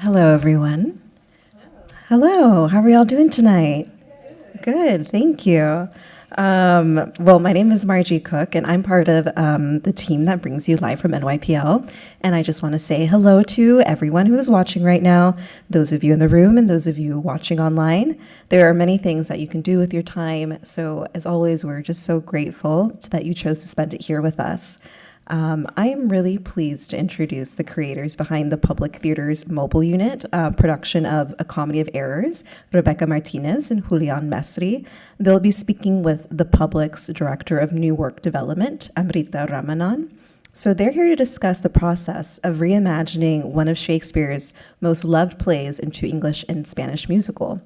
Hello, everyone. Hello, how are y'all doing tonight? Good, thank you. Well, my name is Margie Cook, and I'm part of the team that brings you live from NYPL. And I just want to say hello to everyone who is watching right now, those of you in the room and those of you watching online. There are many things that you can do with your time. So as always, we're just so grateful that you chose to spend it here with us. I am really pleased to introduce the creators behind the Public Theater's mobile unit production of A Comedy of Errors, Rebecca Martínez and Julián Mesri. They'll be speaking with the Public's Director of New Work Development, Amrita Ramanan. So they're here to discuss the process of reimagining one of Shakespeare's most loved plays into English and Spanish musical.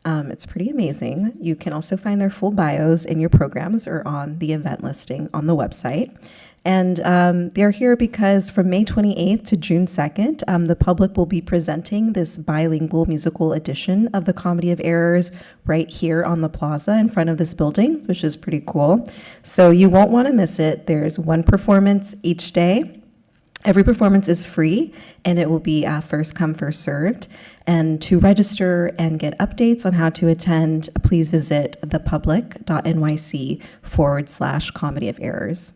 It's pretty amazing. You can also find their full bios in your programs or on the event listing on the website. And they're here because from May 28th to June 2nd, the public will be presenting this bilingual musical edition of The Comedy of Errors right here on the plaza in front of this building, which is pretty cool. So you won't want to miss it. There's one performance each day. Every performance is free, and it will be first come, first served. And to register and get updates on how to attend, please visit thepublic.nyc/Comedy of Errors.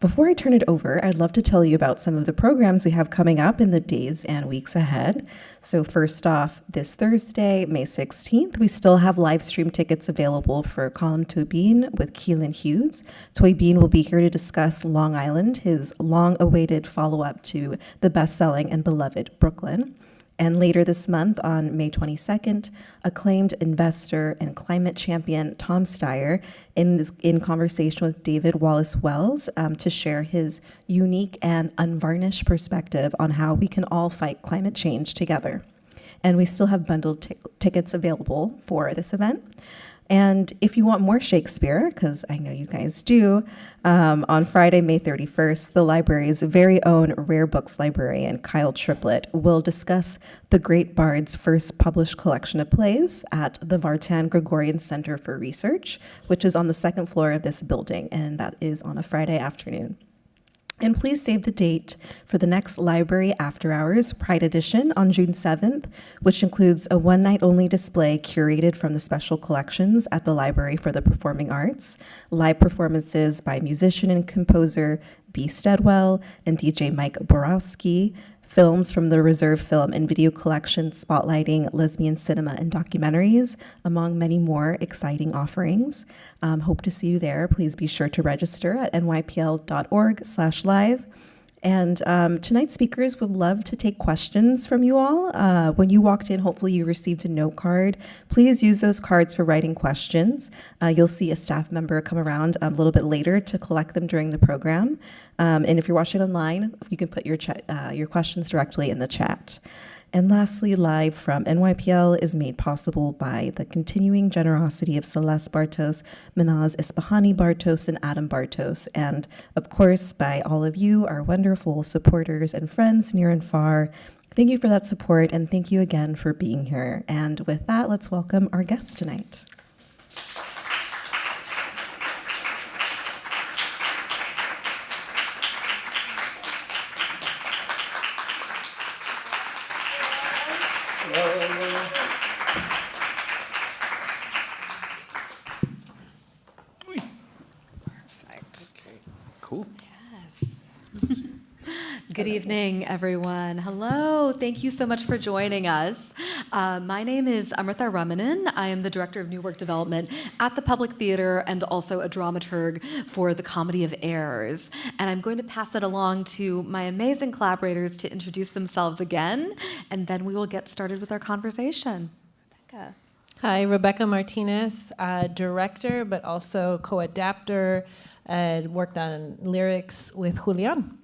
Before I turn it over, I'd love to tell you about some of the programs we have coming up in the days and weeks ahead. So first off, this Thursday, May 16th, we still have live stream tickets available for Colm Tóibín with Keelan Hughes. Tóibín will be here to discuss Long Island, his long-awaited follow-up to the best-selling and beloved Brooklyn. And later this month, on May 22nd, acclaimed investor and climate champion Tom Steyer in conversation with David Wallace Wells to share his unique and unvarnished perspective on how we can all fight climate change together. And we still have bundled tickets available for this event. And if you want more Shakespeare, because I know you guys do, on Friday, May 31st, the library's very own rare books librarian, Kyle Triplett, will discuss the great bard's first published collection of plays at the Vartan Gregorian Center for Research, which is on the second floor of this building, and that is on a Friday afternoon. And please save the date for the next Library After Hours Pride Edition on June 7th, which includes a one-night-only display curated from the special collections at the Library for the Performing Arts, live performances by musician and composer B. Steadwell and DJ Mike Borowski, films from the Reserve Film and Video Collection spotlighting lesbian cinema and documentaries, among many more exciting offerings. Hope to see you there. Please be sure to register at nypl.org/live. And tonight's speakers would love to take questions from you all. When you walked in, hopefully you received a note card. Please use those cards for writing questions. You'll see a staff member come around a little bit later to collect them during the program. And if you're watching online, you can put your questions directly in the chat. And lastly, Live from NYPL is made possible by the continuing generosity of Celeste Bartos, Minaz Isfahani Bartos, and Adam Bartos, and of course by all of you, our wonderful supporters and friends near and far. Thank you for that support, and thank you again for being here. And with that, let's welcome our guests tonight. Good evening, everyone. Hello. Thank you so much for joining us. My name is Amrita Ramanan. I am the Director of New Work Development at the Public Theater and also a dramaturg for The Comedy of Errors. And I'm going to pass it along to my amazing collaborators to introduce themselves again, and then we will get started with our conversation. Rebecca. Hi, Rebecca Martínez, director, but also co-adapter, worked on lyrics with Julián.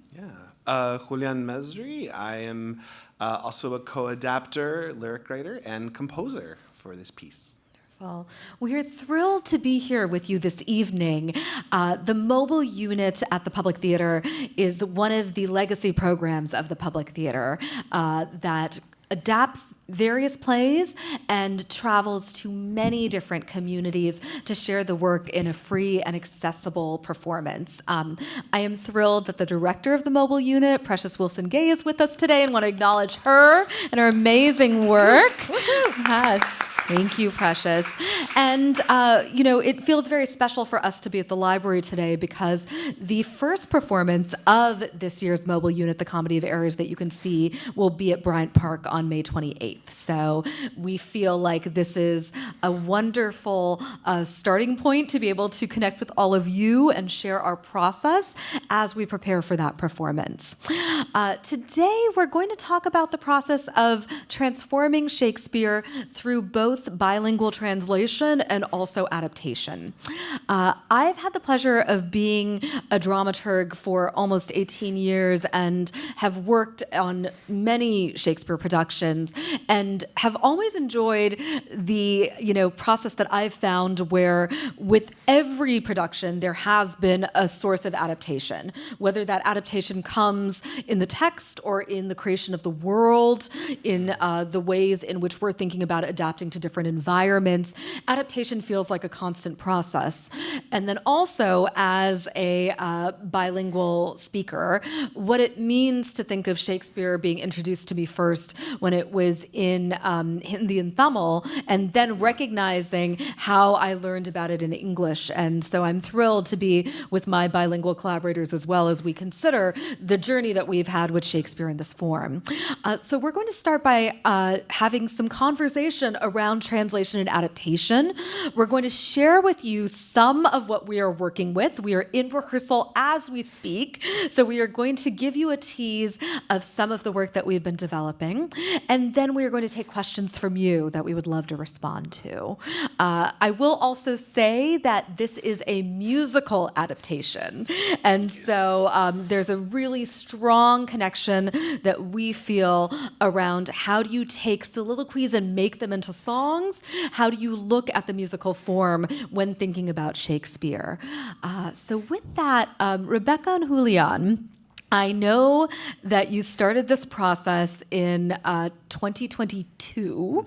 Julián Mesri. I am also a co-adapter, lyric writer, and composer for this piece. Well, we're thrilled to be here with you this evening. The mobile unit at the Public Theater is one of the legacy programs of the Public Theater that adapts various plays and travels to many different communities to share the work in a free and accessible performance. I am thrilled that the director of the mobile unit, Precious Wilson-Gay, is with us today, and want to acknowledge her and her amazing work. Yes. Thank you, Precious. And, it feels very special for us to be at the library today because the first performance of this year's mobile unit, The Comedy of Errors, that you can see will be at Bryant Park on May 28th. So we feel like this is a wonderful starting point to be able to connect with all of you and share our process as we prepare for that performance. Today, we're going to talk about the process of transforming Shakespeare through both bilingual translation and also adaptation. I've had the pleasure of being a dramaturg for almost 18 years and have worked on many Shakespeare productions and have always enjoyed the process that I've found where with every production there has been a source of adaptation, whether that adaptation comes in the text or in the creation of the world, in the ways in which we're thinking about adapting to different environments. Adaptation feels like a constant process. And then also, as a bilingual speaker, what it means to think of Shakespeare being introduced to me first when it was in Hindi and Tamil, and then recognizing how I learned about it in English. And so I'm thrilled to be with my bilingual collaborators as well as we consider the journey that we've had with Shakespeare in this form. So we're going to start by having some conversation around translation and adaptation. We're going to share with you some of what we are working with. We are in rehearsal as we speak, so we are going to give you a tease of some of the work that we've been developing, and then we are going to take questions from you that we would love to respond to. I will also say that this is a musical adaptation, and so there's a really strong connection that we feel around how do you take soliloquies and make them into songs? How do you look at the musical form when thinking about Shakespeare? So with that, Rebecca and Julián, I know that you started this process in 2022.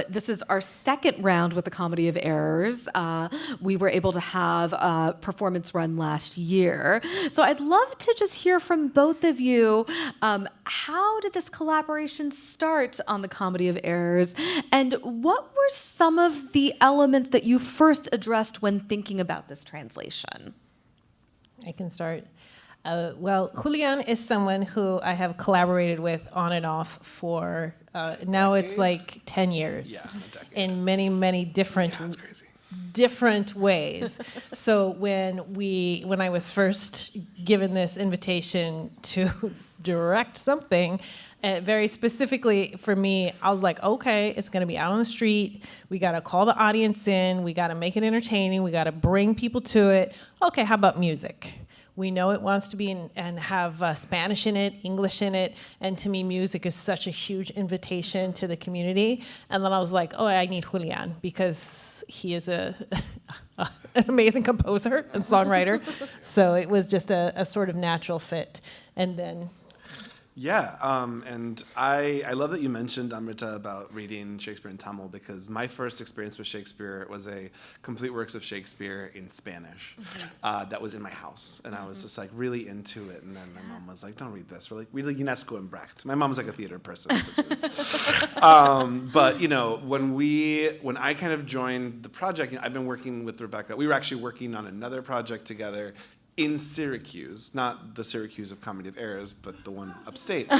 This is our second round with the Comedy of Errors. We were able to have a performance run last year. So I'd love to just hear from both of you. How did this collaboration start on the Comedy of Errors? And what were some of the elements that you first addressed when thinking about this translation? I can start. Well, Julián is someone who I have collaborated with on and off for now it's like 10 years. Yeah, a decade. In many, many different That's crazy. different ways. So when I was first given this invitation to direct something, very specifically for me, I was like, okay, it's going to be out on the street. We got to call the audience in. We got to make it entertaining. We got to bring people to it. Okay, how about music? We know it wants to be and have Spanish in it, English in it, and to me, music is such a huge invitation to the community. And then I was like, oh, I need Julián because he is an amazing composer and songwriter. So it was just a sort of natural fit. And then... Yeah, and I love that you mentioned, Amrita, about reading Shakespeare in Tamil, because my first experience with Shakespeare was a complete works of Shakespeare in Spanish that was in my house, and I was just like really into it, and then my mom was like, don't read this, we're like, read UNESCO and Brecht. My mom was like a theater person. So but when I kind of joined the project, I've been working with Rebecca. We were actually working on another project together in Syracuse, not the Syracuse of Comedy of Errors, but the one upstate. It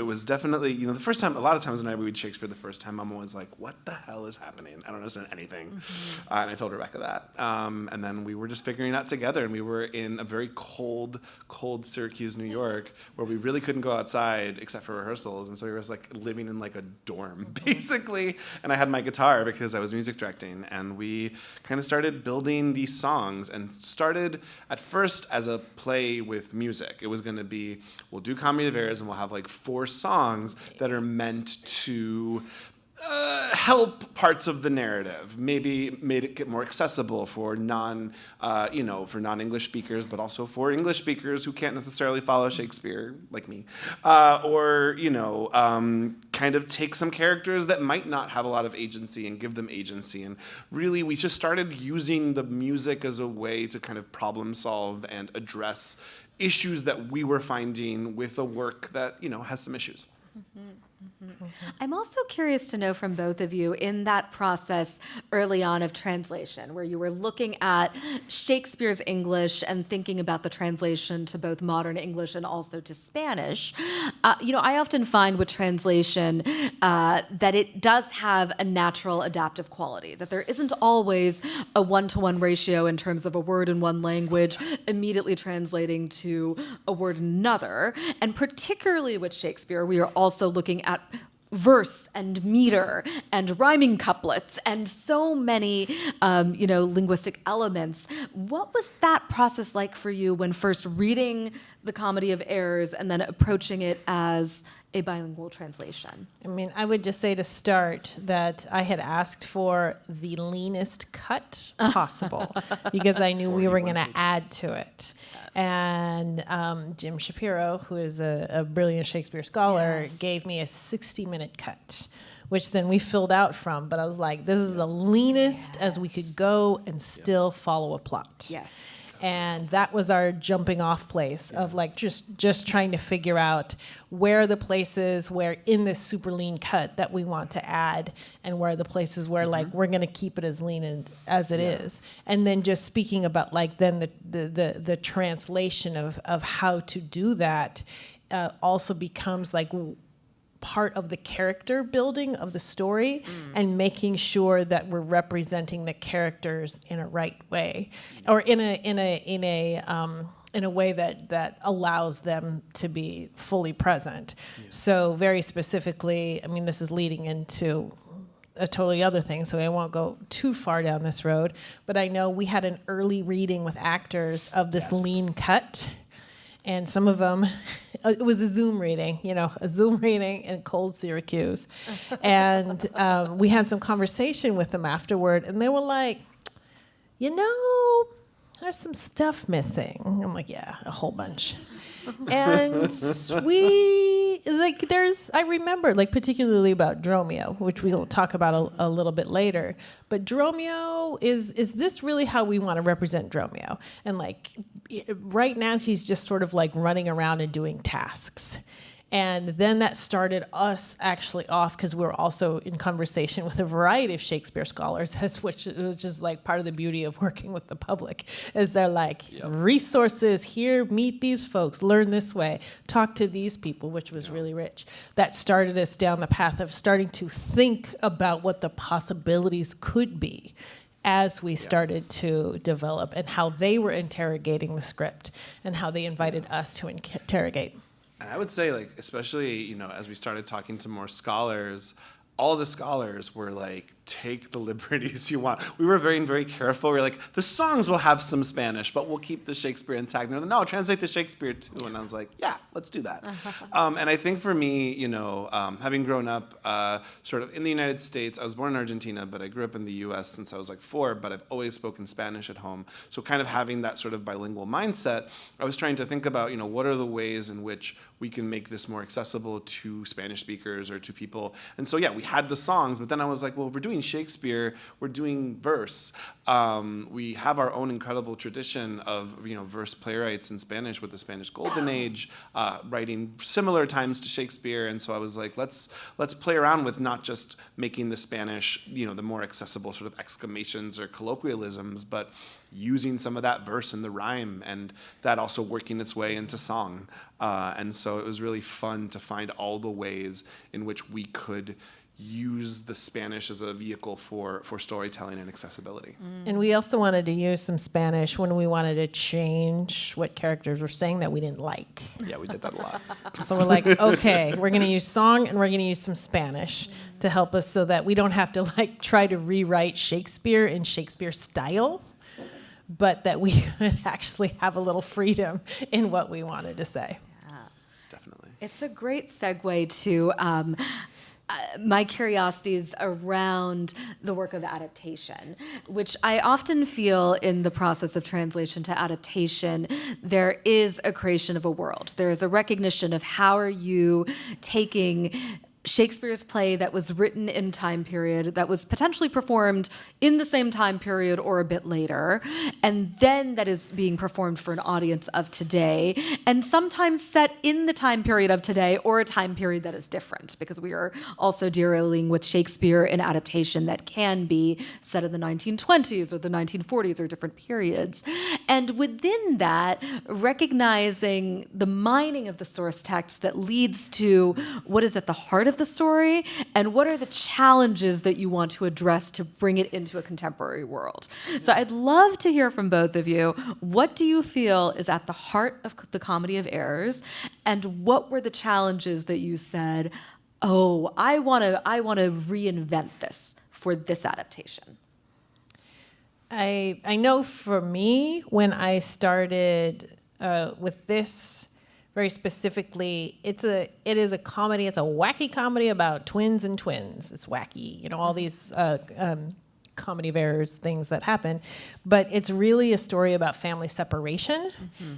was definitely, the first time, a lot of times when I read Shakespeare the first time, I'm always like, what the hell is happening? I don't understand anything. Mm-hmm. And I told Rebecca that. And then we were just figuring it out together, and we were in a very cold Syracuse, New York, where we really couldn't go outside except for rehearsals. And so we were just like living in like a dorm, basically. And I had my guitar because I was music directing, and we kind of started building these songs, and started at first as a play with music. It was going to be, we'll do Comedy of Errors and we'll have like 4 songs that are meant to help parts of the narrative, maybe made it get more accessible for for non-English speakers, but also for English speakers who can't necessarily follow Shakespeare, like me, or kind of take some characters that might not have a lot of agency and give them agency. And really, we just started using the music as a way to kind of problem solve and address issues that we were finding with a work that has some issues. Mm-hmm. I'm also curious to know from both of you, in that process early on of translation, where you were looking at Shakespeare's English and thinking about the translation to both modern English and also to Spanish, I often find with translation that it does have a natural adaptive quality, that there isn't always a one-to-one ratio in terms of a word in one language immediately translating to a word in another. And particularly with Shakespeare, we are also looking at verse and meter and rhyming couplets and so many, linguistic elements. What was that process like for you when first reading The Comedy of Errors and then approaching it as a bilingual translation? I mean, I would just say to start that I had asked for the leanest cut possible because I knew we were going to add to it. And Jim Shapiro, who is a brilliant Shakespeare scholar, gave me a 60-minute cut, which then we filled out from. But I was like, this is the leanest as we could go and still follow a plot. Yes. And that was our jumping off place of like just trying to figure out where are the places where in this super lean cut that we want to add, and where are the places where like we're going to keep it as lean as it is. And then just speaking about like then the translation of how to do that also becomes like part of the character building of the story and making sure that we're representing the characters in a right way, or in a way that allows them to be fully present. So very specifically, I mean, this is leading into a totally other thing, so I won't go too far down this road, but I know we had an early reading with actors of this lean cut. And some of them, it was a Zoom reading in cold Syracuse. And we had some conversation with them afterward, and they were like, there's some stuff missing. I'm like, yeah, a whole bunch. And I remember, like, particularly about Dromio, which we'll talk about a little bit later. But Dromio, is this really how we want to represent Dromio? And, like, right now he's just sort of, like, running around and doing tasks. And then that started us actually off, because we were also in conversation with a variety of Shakespeare scholars, which was just like part of the beauty of working with the public, is they're like, resources here, meet these folks, learn this way, talk to these people, which was really rich. That started us down the path of starting to think about what the possibilities could be as we started to develop, and how they were interrogating the script and how they invited us to interrogate. And I would say, like, especially, as we started talking to more scholars, all the scholars were like, take the liberties you want. We were very, very careful. We were like, the songs will have some Spanish, but we'll keep the Shakespeare intact. And they're like, no, translate the Shakespeare too. And I was like, yeah, let's do that. And I think for me, having grown up sort of in the United States, I was born in Argentina, but I grew up in the U.S. since I was like 4, but I've always spoken Spanish at home. So kind of having that sort of bilingual mindset, I was trying to think about, what are the ways in which we can make this more accessible to Spanish speakers or to people. And so, we had the songs, but then I was like, well, if we're doing Shakespeare, we're doing verse. We have our own incredible tradition of, verse playwrights in Spanish with the Spanish Golden Age, writing similar times to Shakespeare. And so I was like, let's play around with not just making the Spanish, the more accessible sort of exclamations or colloquialisms, but using some of that verse in the rhyme, and that also working its way into song. And so it was really fun to find all the ways in which we could use the Spanish as a vehicle for storytelling and accessibility. And we also wanted to use some Spanish when we wanted to change what characters were saying that we didn't like. Yeah, we did that a lot. So we're like, okay, we're going to use song and we're going to use some Spanish to help us, so that we don't have to like try to rewrite Shakespeare in Shakespeare style, but that we could actually have a little freedom in what we wanted to say. Definitely. It's a great segue to my curiosities around the work of adaptation, which I often feel in the process of translation to adaptation, there is a creation of a world. There is a recognition of how are you taking Shakespeare's play that was written in time period, that was potentially performed in the same time period or a bit later, and then that is being performed for an audience of today, and sometimes set in the time period of today or a time period that is different, because we are also dealing with Shakespeare in adaptation that can be set in the 1920s or the 1940s or different periods. And within that, recognizing the mining of the source text that leads to what is at the heart of the story, and what are the challenges that you want to address to bring it into a contemporary world. So I'd love to hear from both of you. What do you feel is at the heart of the Comedy of Errors, and what were the challenges that you said, oh, I want to reinvent this for this adaptation? I know for me, when I started with this, very specifically, it is a comedy. It's a wacky comedy about twins and twins. It's wacky, all these comedy of errors things that happen, but it's really a story about family separation,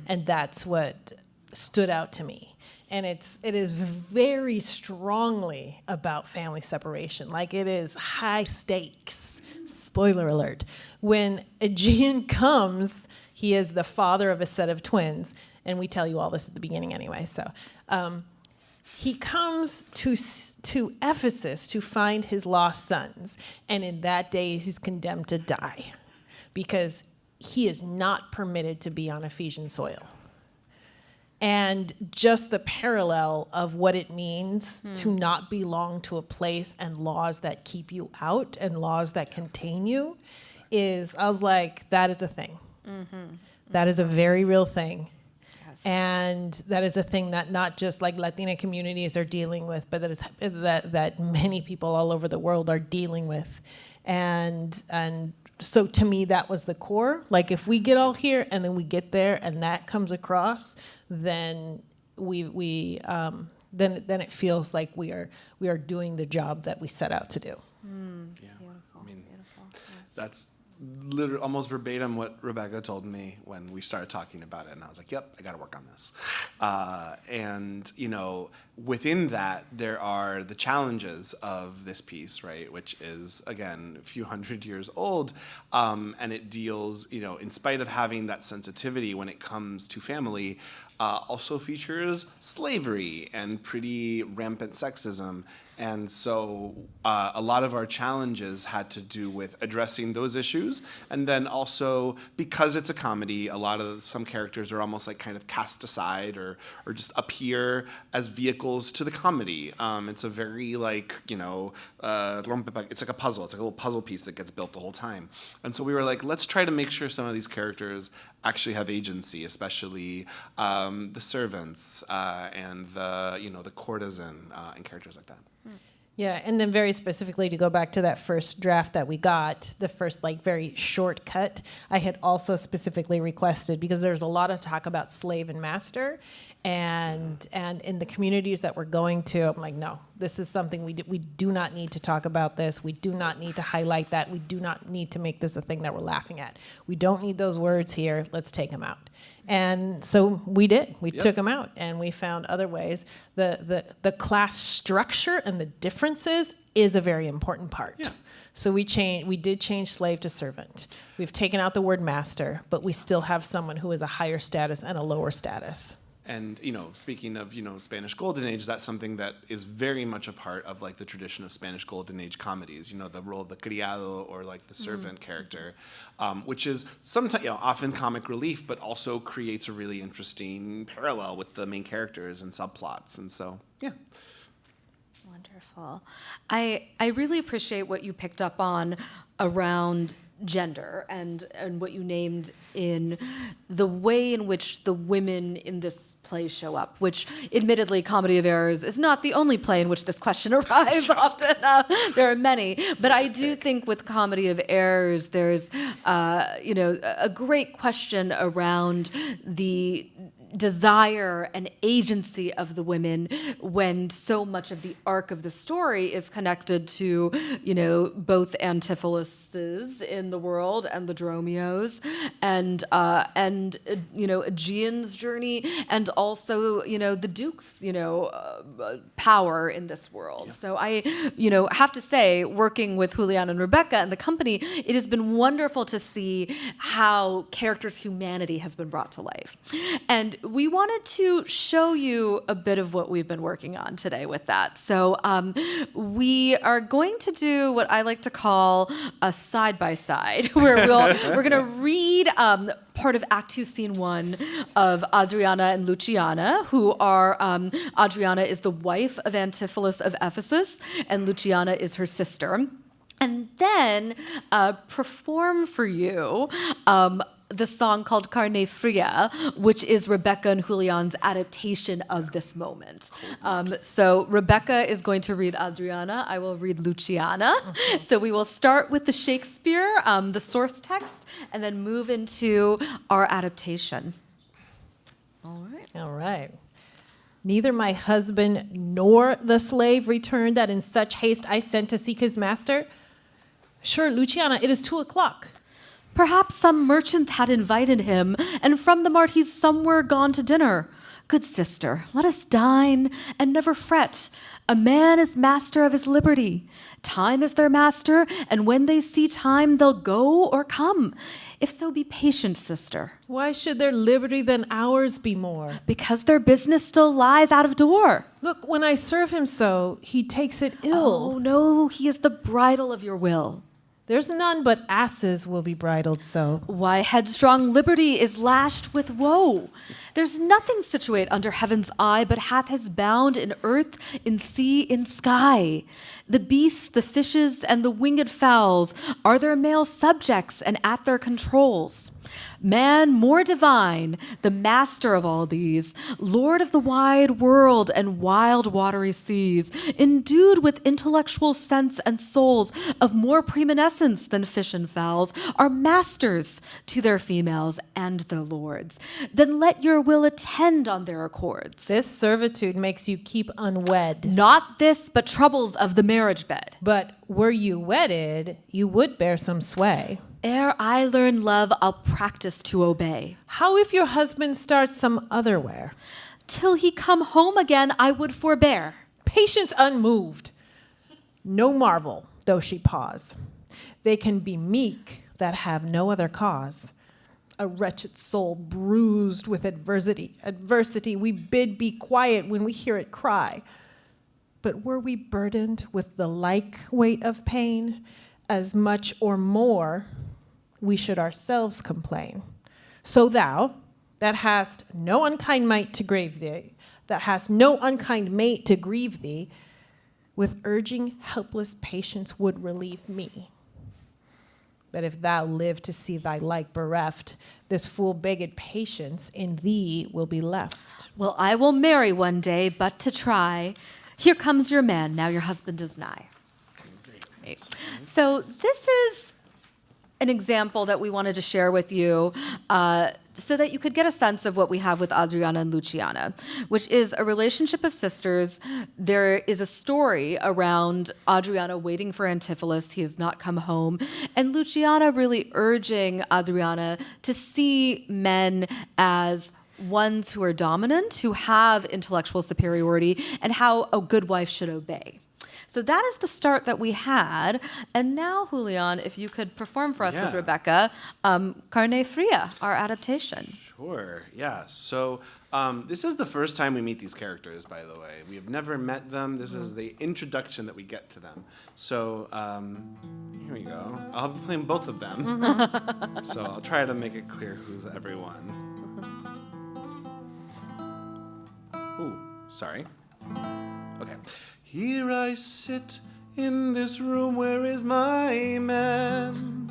and that's what stood out to me. And it is very strongly about family separation. Like, it is high stakes. Spoiler alert. When Aegean comes, he is the father of a set of twins. And we tell you all this at the beginning anyway. So he comes to Ephesus to find his lost sons. And in that day, he's condemned to die because he is not permitted to be on Ephesian soil. And just the parallel of what it means to not belong to a place, and laws that keep you out and laws that contain you I was like, that is a thing. That is a very real thing. And that is a thing that not just like Latina communities are dealing with, but that many people all over the world are dealing with. And so to me, that was the core. Like, if we get all here and then we get there and that comes across, then then it feels like we are doing the job that we set out to do. Yeah, I mean, that's literally almost verbatim what Rebecca told me when we started talking about it, and I was like, yep, I got to work on this. And within that, there are the challenges of this piece, right, which is, again, a few hundred years old, and it deals, in spite of having that sensitivity when it comes to family, also features slavery and pretty rampant sexism. And so a lot of our challenges had to do with addressing those issues. And then also, because it's a comedy, some characters are almost like kind of cast aside or just appear as vehicles to the comedy. It's a very it's like a puzzle. It's like a little puzzle piece that gets built the whole time. And so we were like, let's try to make sure some of these characters actually have agency, especially the servants and the courtesan and characters like that. Yeah, and then very specifically, to go back to that first draft that we got, the first very short cut, I had also specifically requested, because there's a lot of talk about slave and master, and in the communities that we're going to, I'm like, no, this is something we do not need to talk about this. We do not need to highlight that. We do not need to make this a thing that we're laughing at. We don't need those words here. Let's take them out. And so we did. We took them out, and we found other ways. The class structure and the differences is a very important part. Yeah. So we did change slave to servant. We've taken out the word master, but we still have someone who is a higher status and a lower status. And, speaking of, Spanish Golden Age, that's something that is very much a part of, the tradition of Spanish Golden Age comedies, the role of the criado or, the servant character, which is sometimes, often comic relief, but also creates a really interesting parallel with the main characters and subplots. And so, yeah. Wonderful. I really appreciate what you picked up on around gender and what you named in the way in which the women in this play show up, which admittedly Comedy of Errors is not the only play in which this question arrives often. There are many, but I do think with Comedy of Errors there's a great question around the desire and agency of the women when so much of the arc of the story is connected to, both Antipholuses in the world and the Dromios and Aegean's journey and also, the Duke's, power in this world. Yeah. So I, have to say, working with Julián and Rebecca and the company, it has been wonderful to see how characters' humanity has been brought to life. And we wanted to show you a bit of what we've been working on today with that. So we are going to do what I like to call a side-by-side, where we're going to read part of Act 2, Scene 1 of Adriana and Luciana, who are, Adriana is the wife of Antipholus of Ephesus, and Luciana is her sister. And then perform for you the song called Carne Fria, which is Rebecca and Julián's adaptation of this moment. So Rebecca is going to read Adriana. I will read Luciana. So we will start with the Shakespeare, the source text, and then move into our adaptation. All right. All right. Neither my husband nor the slave returned that in such haste I sent to seek his master. Sure, Luciana, it is 2:00. Perhaps some merchant had invited him, and from the mart he's somewhere gone to dinner. Good sister, let us dine and never fret. A man is master of his liberty. Time is their master, and when they see time, they'll go or come. If so, be patient, sister. Why should their liberty than ours be more? Because their business still lies out of door. Look, when I serve him so, he takes it ill. Oh, no, he is the bridle of your will. There's none but asses will be bridled so. Why, headstrong liberty is lashed with woe. There's nothing situate under heaven's eye, but hath his bound in earth, in sea, in sky. The beasts, the fishes, and the winged fowls are their male subjects and at their controls. Man more divine, the master of all these, Lord of the wide world and wild watery seas, endued with intellectual sense and souls of more preeminence than fish and fowls, are masters to their females and their lords. Then let your will attend on their accords. This servitude makes you keep unwed. Not this, but troubles of the marriage bed. But were you wedded, you would bear some sway. Ere I learn love, I'll practice to obey. How if your husband starts some other where? Till he come home again, I would forbear. Patience unmoved. No marvel, though she pause. They can be meek that have no other cause. A wretched soul bruised with adversity, we bid be quiet when we hear it cry. But were we burdened with the like weight of pain, as much or more, we should ourselves complain. So thou, that hast no unkind mate to grieve thee, that hast no unkind mate to grieve thee, with urging helpless patience would relieve me. But if thou live to see thy like bereft, this fool begged patience in thee will be left. Well, I will marry one day, but to try. Here comes your man, now your husband is nigh. Great. So this is an example that we wanted to share with you so that you could get a sense of what we have with Adriana and Luciana, which is a relationship of sisters. There is a story around Adriana waiting for Antipholus. He has not come home. And Luciana really urging Adriana to see men as ones who are dominant, who have intellectual superiority, and how a good wife should obey. So that is the start that we had. And now, Julián, if you could perform for us with Rebecca, Carne Fria, our adaptation. Sure, yeah. So this is the first time we meet these characters, by the way. We have never met them. This is the introduction that we get to them. So here we go. I'll be playing both of them. So I'll try to make it clear who's everyone. Ooh, sorry. Okay. Here I sit in this room, where is my man?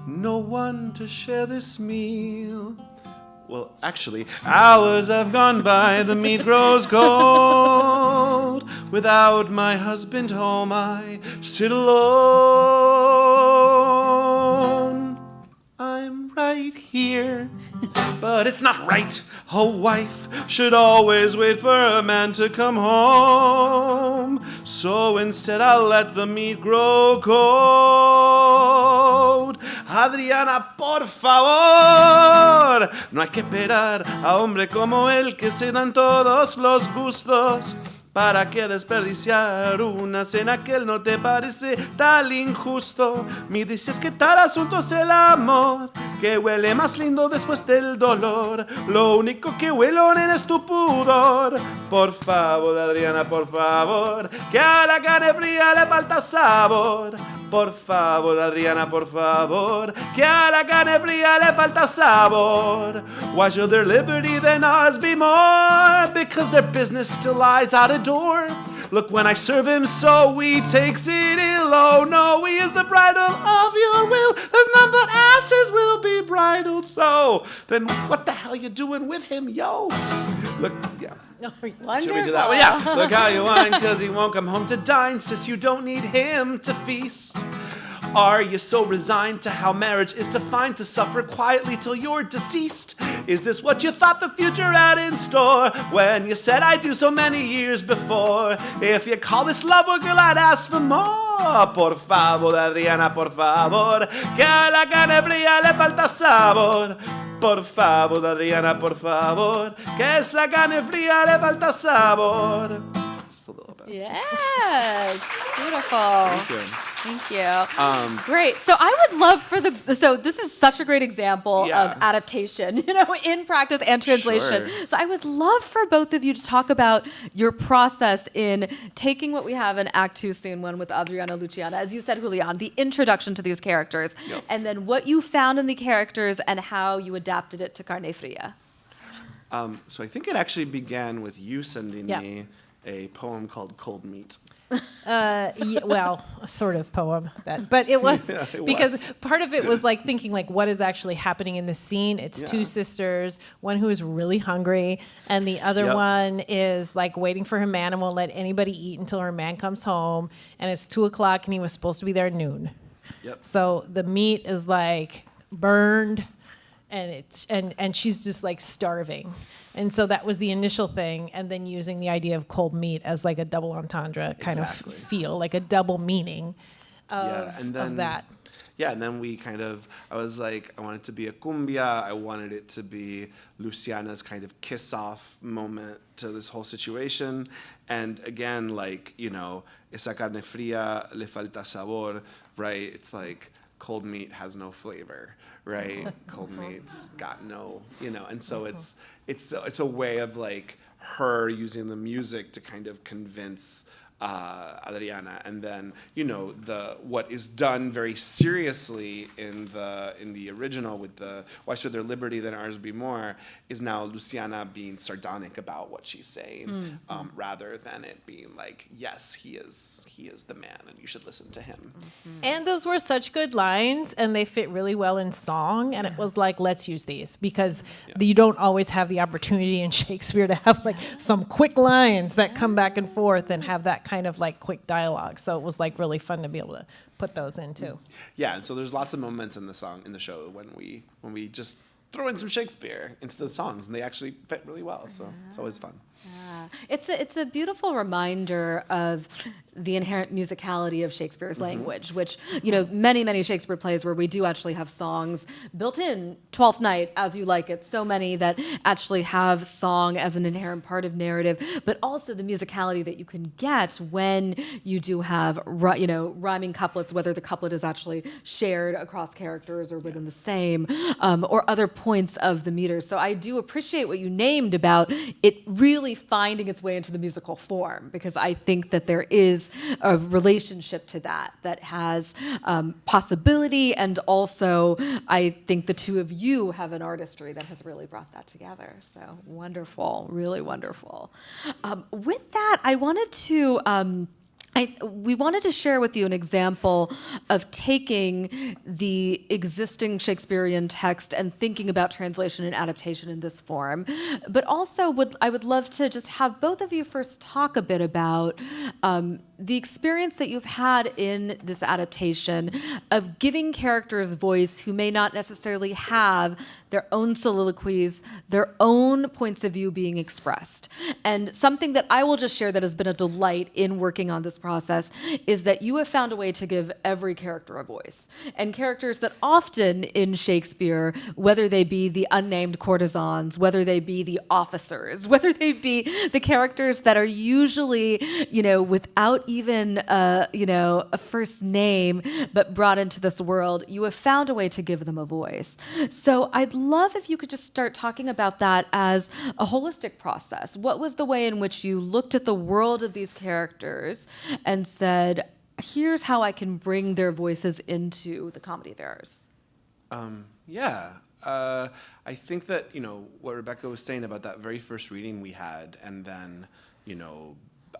No one to share this meal. Well, actually, hours have gone by, the meat grows cold. Without my husband home, I sit alone. I'm right here. But it's not right. A wife should always wait for a man to come home. So instead I'll let the meat grow cold. Adriana, por favor, no hay que esperar a hombre como él que se dan todos los gustos. ¿Para qué desperdiciar una cena que él no te parece tan injusto? Me dices que tal asunto es el amor, que huele más lindo después del dolor. Lo único que huele es tu pudor. Por favor, Adriana, por favor, que a la carne fría le falta sabor. Por favor, Adriana, por favor, que a la carne fría le falta sabor. Why should their liberty than ours be more? Because their business still lies out a door. Look, when I serve him so, he takes it ill. Oh no, he is the bridle of your will. There's none but asses will be bridled. So then what the hell you doing with him, yo? Look, yeah. Wonderful. Should we do that one? Yeah. Look how you whine, cause he won't come home to dine. Sis, you don't need him to feast. Are you so resigned to how marriage is defined, to suffer quietly till you're deceased? Is this what you thought the future had in store when you said I do so many years before? If you call this love, well, girl, I'd ask for more. Por favor, Adriana, por favor, que a la carne fría le falta sabor. Por favor, Adriana, por favor, que esa carne fría le falta sabor. Just a little bit. Yes, beautiful. Thank you. Thank you. Great. So I would love so this is such a great example of adaptation, in practice and translation. Sure. So I would love for both of you to talk about your process in taking what we have in Act 2, Scene 1 with Adriana Luciana, as you said, Julián, the introduction to these characters, and then what you found in the characters and how you adapted it to Carne Fria. So I think it actually began with you sending me a poem called Cold Meat. Well, a sort of poem, but it was because part of it was like thinking like what is actually happening in the scene. It's two sisters, one who is really hungry, and the other one is like waiting for her man and won't let anybody eat until her man comes home. And it's 2:00, and he was supposed to be there at noon. So the meat is like burned, and she's just like starving. And so that was the initial thing, and then using the idea of cold meat as like a double entendre kind of feel, like a double meaning of that. Yeah, and then I was like, I wanted it to be a cumbia. I wanted it to be Luciana's kind of kiss-off moment to this whole situation. And again, like, esa carne fría le falta sabor, right? It's like cold meat has no flavor, right? Cold meat's got no, and so it's a way of like her using the music to kind of convince Adriana, and then what is done very seriously in the original with the why should their liberty than ours be more is now Luciana being sardonic about what she's saying, rather than it being like, yes, he is the man and you should listen to him. And those were such good lines, and they fit really well in song, and it was like, let's use these, because you don't always have the opportunity in Shakespeare to have like some quick lines that come back and forth and have that kind of like quick dialogue. So it was like really fun to be able to put those in too. Yeah, and so there's lots of moments in the show when we just throw in some Shakespeare into the songs, and they actually fit really well. So it's always fun. Yeah. It's a beautiful reminder of the inherent musicality of Shakespeare's language, which, many Shakespeare plays where we do actually have songs built in, Twelfth Night, As You Like It, so many that actually have song as an inherent part of narrative, but also the musicality that you can get when you do have, rhyming couplets, whether the couplet is actually shared across characters or within the same, or other points of the meter. So I do appreciate what you named about it really finding its way into the musical form, because I think that there is a relationship to that has possibility, and also I think the two of you have an artistry that has really brought that together. So wonderful, really wonderful. With that, I wanted to we wanted to share with you an example of taking the existing Shakespearean text and thinking about translation and adaptation in this form. But also, I would love to just have both of you first talk a bit about the experience that you've had in this adaptation of giving characters voice who may not necessarily have their own soliloquies, their own points of view being expressed. And something that I will just share that has been a delight in working on this process is that you have found a way to give every character a voice. And characters that often in Shakespeare, whether they be the unnamed courtesans, whether they be the officers, whether they be the characters that are usually, without even, a first name, but brought into this world, you have found a way to give them a voice. So I'd love if you could just start talking about that as a holistic process. What was the way in which you looked at the world of these characters and said, here's how I can bring their voices into the Comedy of Errors? I think that, what Rebecca was saying about that very first reading we had, and then,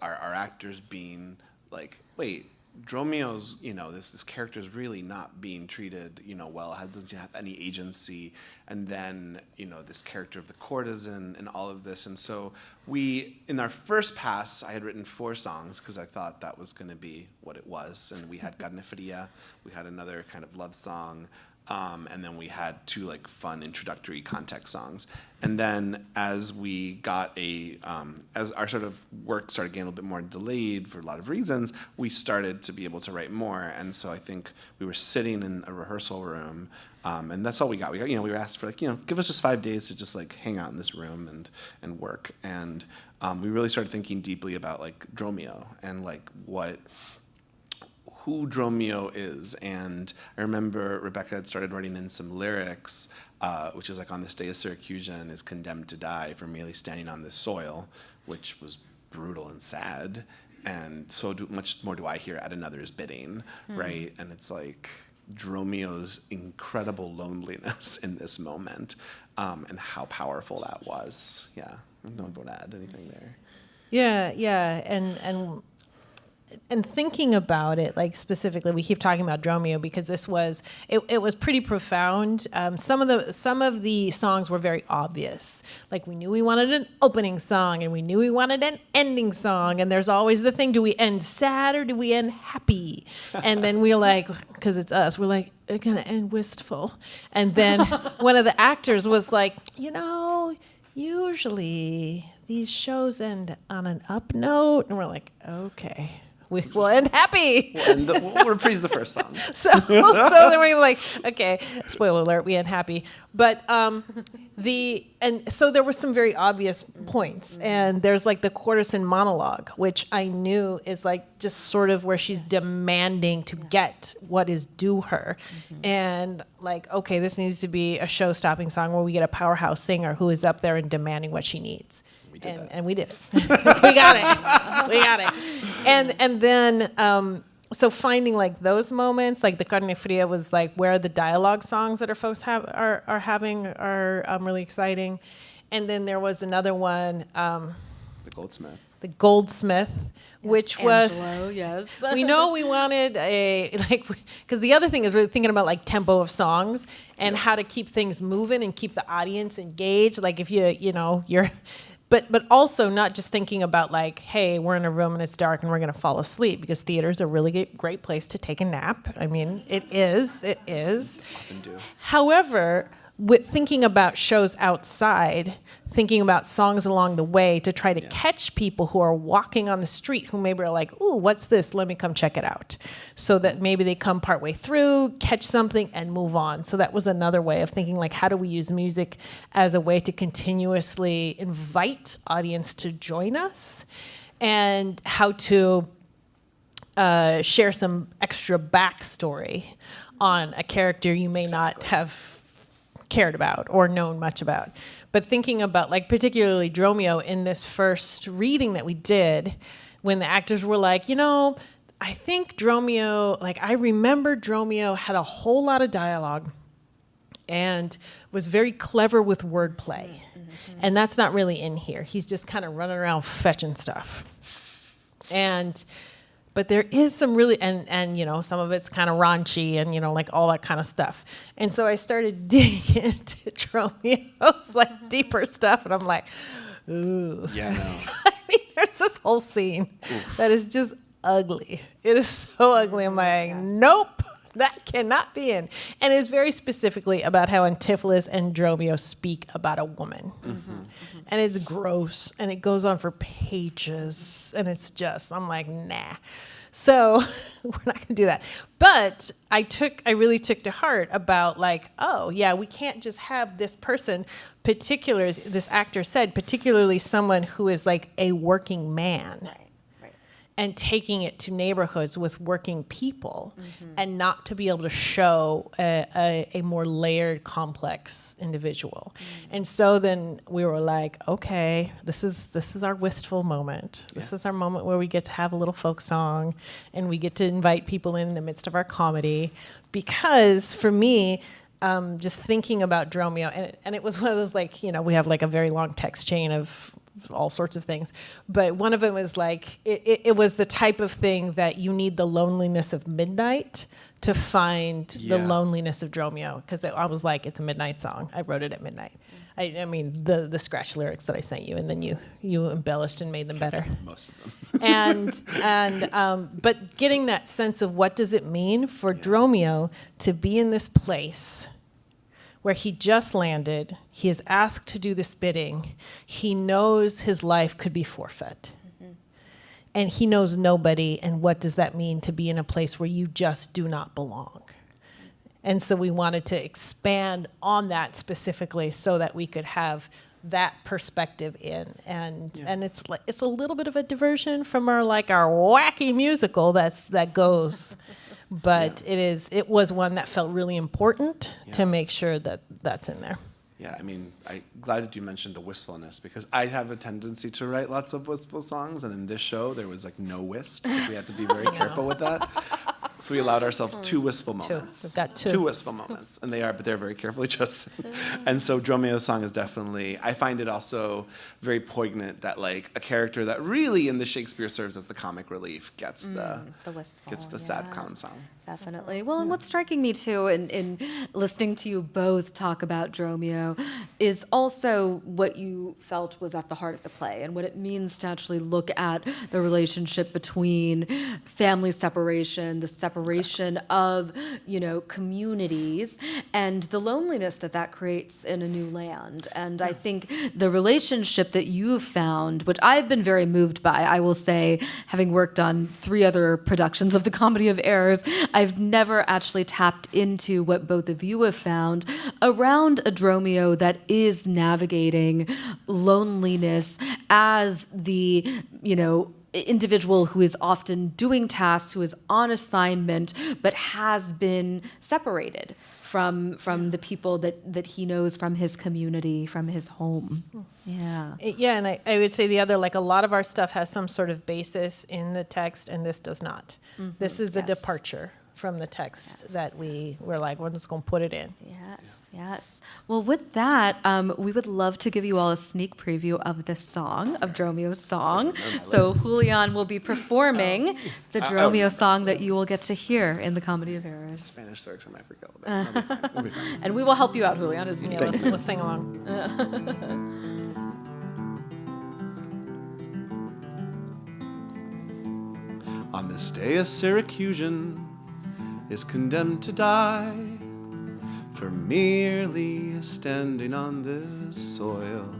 our actors being like, wait, Dromio's, this character's really not being treated, well, doesn't have any agency, and then, this character of the courtesan and all of this. And so in our first pass, I had written 4 songs because I thought that was going to be what it was. And we had Garneferia, we had another kind of love song, and then we had 2 fun introductory context songs. And then as we got as our sort of work started getting a little bit more delayed for a lot of reasons, we started to be able to write more. And so I think we were sitting in a rehearsal room, and that's all we got. We were asked for give us just 5 days to just hang out in this room and work. And we really started thinking deeply about Dromio and who Dromio is. And I remember Rebecca had started writing in some lyrics, which is on this day a Syracusan is condemned to die for merely standing on this soil, which was brutal and sad. And so much more do I hear at another's bidding, right? And it's Dromio's incredible loneliness in this moment, and how powerful that was. Yeah, I don't know if you want to add anything there. Yeah, and thinking about it, specifically, we keep talking about Dromio because this was it was pretty profound. Some of the songs were very obvious. We knew we wanted an opening song and we knew we wanted an ending song. And there's always the thing: do we end sad or do we end happy? And then we're because it's us, we're gonna end wistful. And then one of the actors was usually these shows end on an up note, and we're okay. We'll end happy. We'll reprise the first song. So then we're okay, spoiler alert, we end happy. But so there were some very obvious points. And there's the courtesan monologue, which I knew is just sort of where she's demanding to get what is due her. And okay, this needs to be a show-stopping song where we get a powerhouse singer who is up there and demanding what she needs. And we did it. We got it. And then so finding those moments, the Carne Fria was where the dialogue songs that our folks are having are really exciting. And then there was another one, The Goldsmith, which Angelo, was yes. We know we wanted because the other thing is really thinking about tempo of songs and how to keep things moving and keep the audience engaged. If you're. But also not just thinking about hey, we're in a room and it's dark and we're going to fall asleep, because theater is a really great place to take a nap. I mean, it is. Often do. However, with thinking about shows outside, thinking about songs along the way to try to catch people who are walking on the street who maybe are ooh, what's this? Let me come check it out. So that maybe they come partway through, catch something, and move on. So that was another way of thinking how do we use music as a way to continuously invite audience to join us, and how to share some extra backstory on a character you may not have cared about or known much about. But thinking about particularly Dromio in this first reading that we did, when the actors were I think Dromio, I remember Dromio had a whole lot of dialogue and was very clever with wordplay. And that's not really in here. He's just kind of running around fetching stuff. And But there is some really, and you know, some of it's kind of raunchy and, you know, like all that kind of stuff. And so I started digging into Dromios, like deeper stuff, and I'm like, ooh. Yeah, no. I mean, there's this whole scene that is just ugly. It is so ugly. I'm like, nope, that cannot be in. And it's very specifically about how Antipholus and Dromio speak about a woman. And it's gross, and it goes on for pages, and it's just, I'm like, nah. So we're not gonna do that. But I really took to heart about like, oh yeah, we can't just have this person, this actor said, particularly someone who is like a working man. Right. And taking it to neighborhoods with working people, and not to be able to show a more layered, complex individual. And so then we were like, okay, this is our wistful moment. This is our moment where we get to have a little folk song, and we get to invite people in the midst of our comedy. Because for me, just thinking about Dromio, and it was one of those, like, you know, we have like a very long text chain of all sorts of things, but one of them was like, it was the type of thing that you need the loneliness of midnight to find the loneliness of Dromio, because I was like, it's a midnight song. I wrote it at midnight. I mean, the scratch lyrics that I sent you, and then you embellished and made them better. Most of them. But getting that sense of what does it mean for Dromio to be in this place where he just landed, he is asked to do this bidding, he knows his life could be forfeit. And he knows nobody, and what does that mean to be in a place where you just do not belong? And so we wanted to expand on that specifically so that we could have that perspective in. And it's a little bit of a diversion from our wacky musical that goes. But it was one that felt really important to make sure that that's in there. Yeah, I mean, I'm glad that you mentioned the wistfulness, because I have a tendency to write lots of wistful songs, and in this show there was like no whist. We had to be very careful with that. So we allowed ourselves two wistful moments. We've got two. Two wistful moments, and they're very carefully chosen. And so Dromio's song is definitely, I find it also very poignant that like a character that really in the Shakespeare serves as the comic relief gets the wistful, sad clown song. Definitely. Well, and what's striking me too in listening to you both talk about Dromio is also what you felt was at the heart of the play, and what it means to actually look at the relationship between family separation, the separation of, you know, communities, and the loneliness that creates in a new land. And I think the relationship that you've found, which I've been very moved by, I will say, having worked on 3 other productions of the Comedy of Errors, I've never actually tapped into what both of you have found around a Dromio that is navigating loneliness as the, you know, individual who is often doing tasks, who is on assignment, but has been separated from the people that he knows, from his community, from his home. Yeah. Yeah, and I would say the other, like a lot of our stuff has some sort of basis in the text, and this does not. This is a departure from the text that we're like, we're just going to put it in. Yes. Well, with that, we would love to give you all a sneak preview of this song, of Dromio's song. So Julián will be performing the Dromio song that you will get to hear in the Comedy of Errors. Spanish lyrics I might forget a little bit. We'll be fine. And we will help you out, Julián, as you need. Let's sing along. On this day a Syracusan is condemned to die for merely standing on this soil.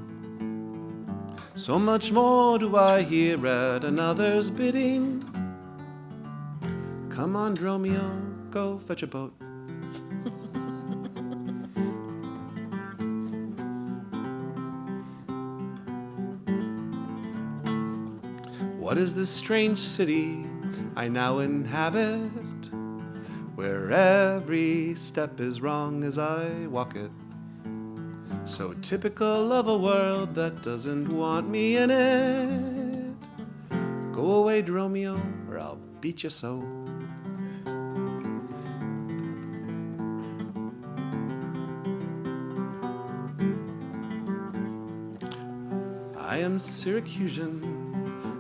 So much more do I hear at another's bidding. Come on, Dromio, go fetch a boat. What is this strange city I now inhabit, where every step is wrong as I walk it? So typical of a world that doesn't want me in it. Go away, Dromio, or I'll beat you so. I am Syracusan,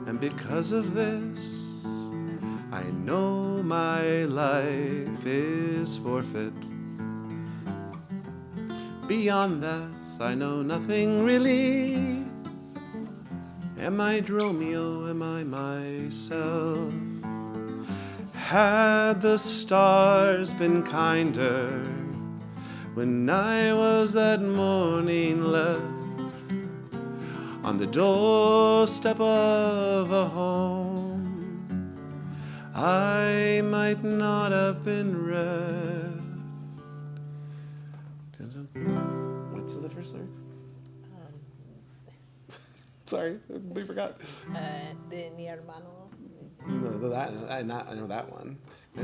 and because of this, I know my life is forfeit. Beyond this, I know nothing really. Am I Dromio? Am I myself? Had the stars been kinder when I was that morning left on the doorstep of a home, I might not have been reft. What's the first lyric? Sorry, we forgot. De mi hermano. No, I know that one. Ni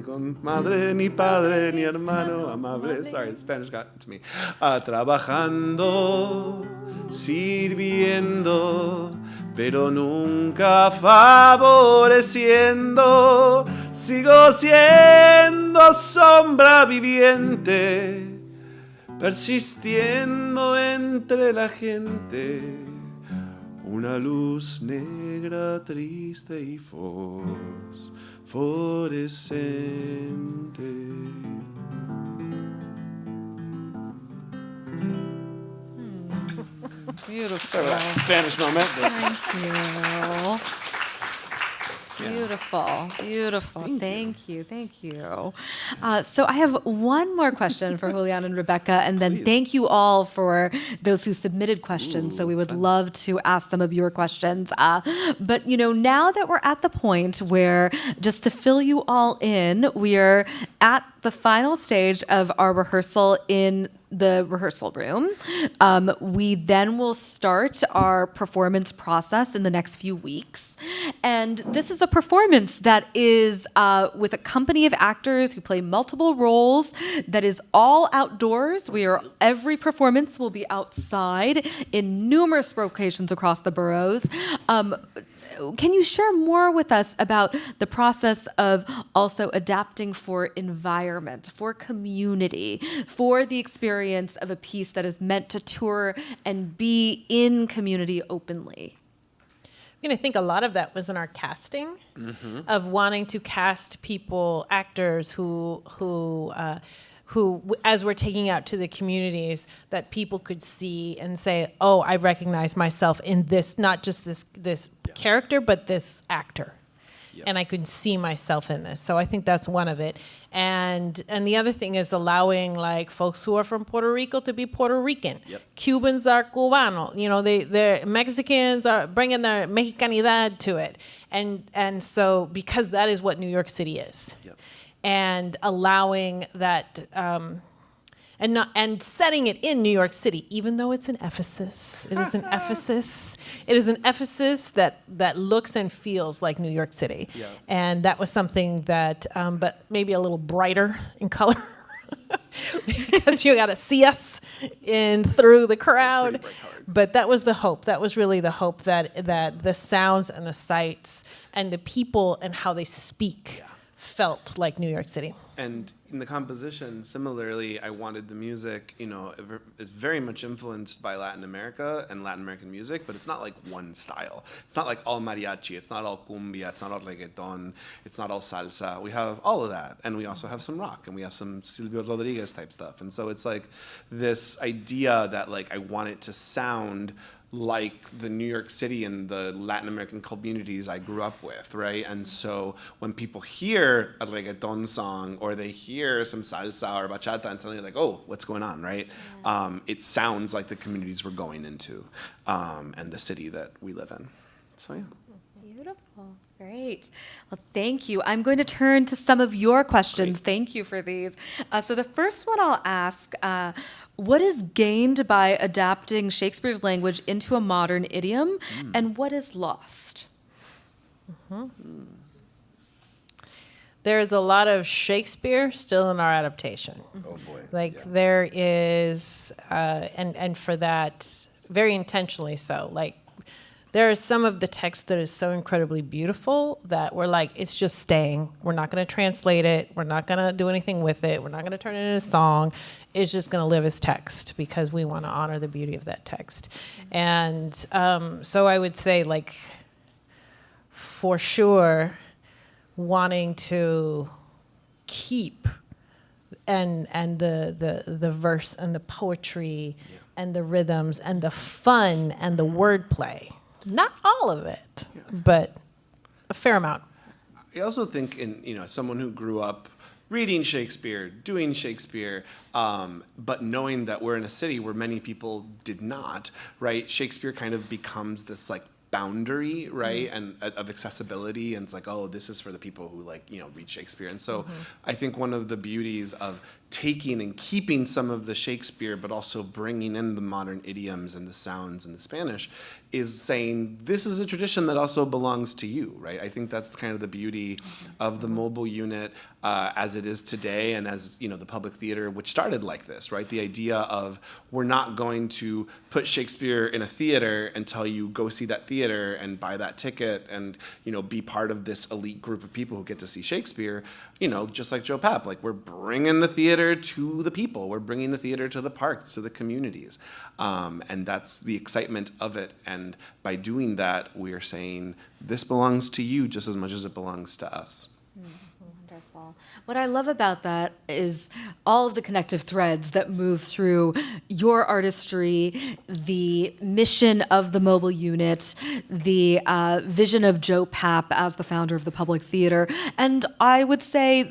con madre, ni padre, ni hermano amable. Sorry, the Spanish got to me. Trabajando, sirviendo, pero nunca favoreciendo. Sigo siendo sombra viviente, persistiendo entre la gente. Una luz negra, triste y fosforescente. Beautiful. Spanish moment. Thank you. Beautiful, beautiful. Thank you. So I have one more question for Julián and Rebecca, and then Please. thank you all for those who submitted questions. So we would love to ask some of your questions. But now that we're at the point where, just to fill you all in, we are at the final stage of our rehearsal in the rehearsal room. We then will start our performance process in the next few weeks. And this is a performance that is with a company of actors who play multiple roles, that is all outdoors. Every performance will be outside in numerous locations across the boroughs. Can you share more with us about the process of also adapting for environment, for community, for the experience of a piece that is meant to tour and be in community openly? I think a lot of that was in our casting, of wanting to cast people, actors who, as we're taking out to the communities, that people could see and say, oh, I recognize myself in this, not just this character, but this actor. Yep. And I could see myself in this. So I think that's one of it. And the other thing is allowing folks who are from Puerto Rico to be Puerto Rican. Yep. Cubans are Cubano. They're Mexicans are bringing their Mexicanidad to it. And so because that is what New York City is. Yep. And allowing that, and setting it in New York City, even though it's an Ephesus. It is an Ephesus. It is an Ephesus that looks and feels like New York City. Yeah. And that was something that, but maybe a little brighter in color, because you got to see us through the crowd. But that was the hope. That was really the hope, that the sounds and the sights and the people and how they speak felt like New York City. And in the composition, similarly, I wanted the music, it's very much influenced by Latin America and Latin American music, but it's not like one style. It's not like all mariachi, it's not all cumbia, it's not all reggaeton, it's not all salsa. We have all of that, and we also have some rock, and we have some Silvio Rodriguez type stuff. And so it's like this idea that I want it to sound like the New York City and the Latin American communities I grew up with, right? And so when people hear a reggaeton song or they hear some salsa or bachata and suddenly like, oh, what's going on, right? Yeah. It sounds like the communities we're going into and the city that we live in. So yeah. Beautiful. Great. Well, thank you. I'm going to turn to some of your questions. Great. Thank you for these. So the first one I'll ask, what is gained by adapting Shakespeare's language into a modern idiom, and what is lost? There is a lot of Shakespeare still in our adaptation. Oh boy. There is, and for that, very intentionally so. There is some of the text that is so incredibly beautiful that we're it's just staying. We're not going to translate it. We're not going to do anything with it. We're not going to turn it into a song. It's just going to live as text because we want to honor the beauty of that text. And so I would say, for sure wanting to keep and the verse and the poetry and the rhythms and the fun and the wordplay. Not all of it, but a fair amount. I also think someone who grew up reading Shakespeare, doing Shakespeare, but knowing that we're in a city where many people did not, right? Shakespeare kind of becomes this like boundary, right, and of accessibility, and it's like, oh, this is for the people who read Shakespeare. And so I think one of the beauties of taking and keeping some of the Shakespeare, but also bringing in the modern idioms and the sounds and the Spanish, is saying this is a tradition that also belongs to you, right? I think that's kind of the beauty of the mobile unit as it is today, and as the public theater, which started like this, right? The idea of we're not going to put Shakespeare in a theater and tell you go see that theater and buy that ticket and be part of this elite group of people who get to see Shakespeare. Just like Joe Papp, like we're bringing the theater to the people, we're bringing the theater to the parks, to the communities, and that's the excitement of it. And by doing that, we are saying this belongs to you just as much as it belongs to us. Wonderful. What I love about that is all of the connective threads that move through your artistry, the mission of the mobile unit, the vision of Joe Papp as the founder of the Public Theater, and I would say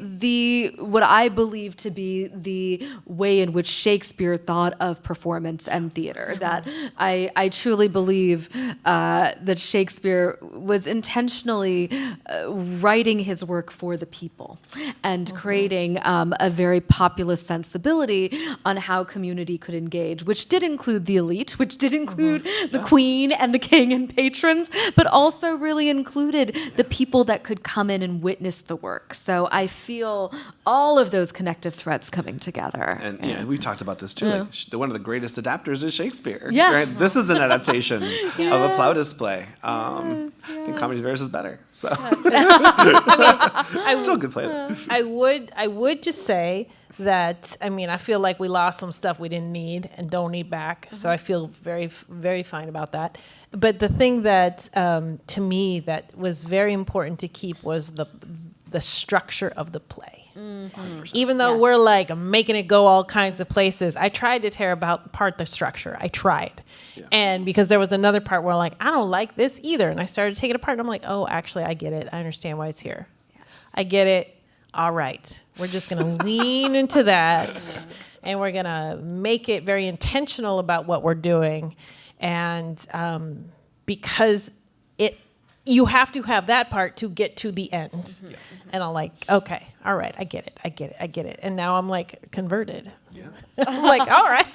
what I believe to be the way in which Shakespeare thought of performance and theater. That I truly believe that Shakespeare was intentionally writing his work for the people and creating a very populist sensibility on how community could engage, which did include the elite, which did include the queen and the king and patrons, but also really included the people that could come in and witness the work. So I feel all of those connective threads coming together. And we've talked about this too. Yeah. Like one of the greatest adapters is Shakespeare. Yes. Right? This is an adaptation of a Plautus play. I think Comedy Verse is better. So it's still a good play. I would just say that, I feel like we lost some stuff we didn't need and don't need back. So I feel very, very fine about that. But the thing that, to me, that was very important to keep was the structure of the play. Even though we're like making it go all kinds of places, I tried to tear apart the structure. I tried. Yeah. And because there was another part where I don't like this either. And I started to take it apart and I'm like, oh, actually, I get it. I understand why it's here. Yes. I get it. All right. We're just going to lean into that and we're going to make it very intentional about what we're doing. And because you have to have that part to get to the end. Yeah. And I'm like, okay, all right, I get it. And now I'm like converted. Yeah. I'm like, all right,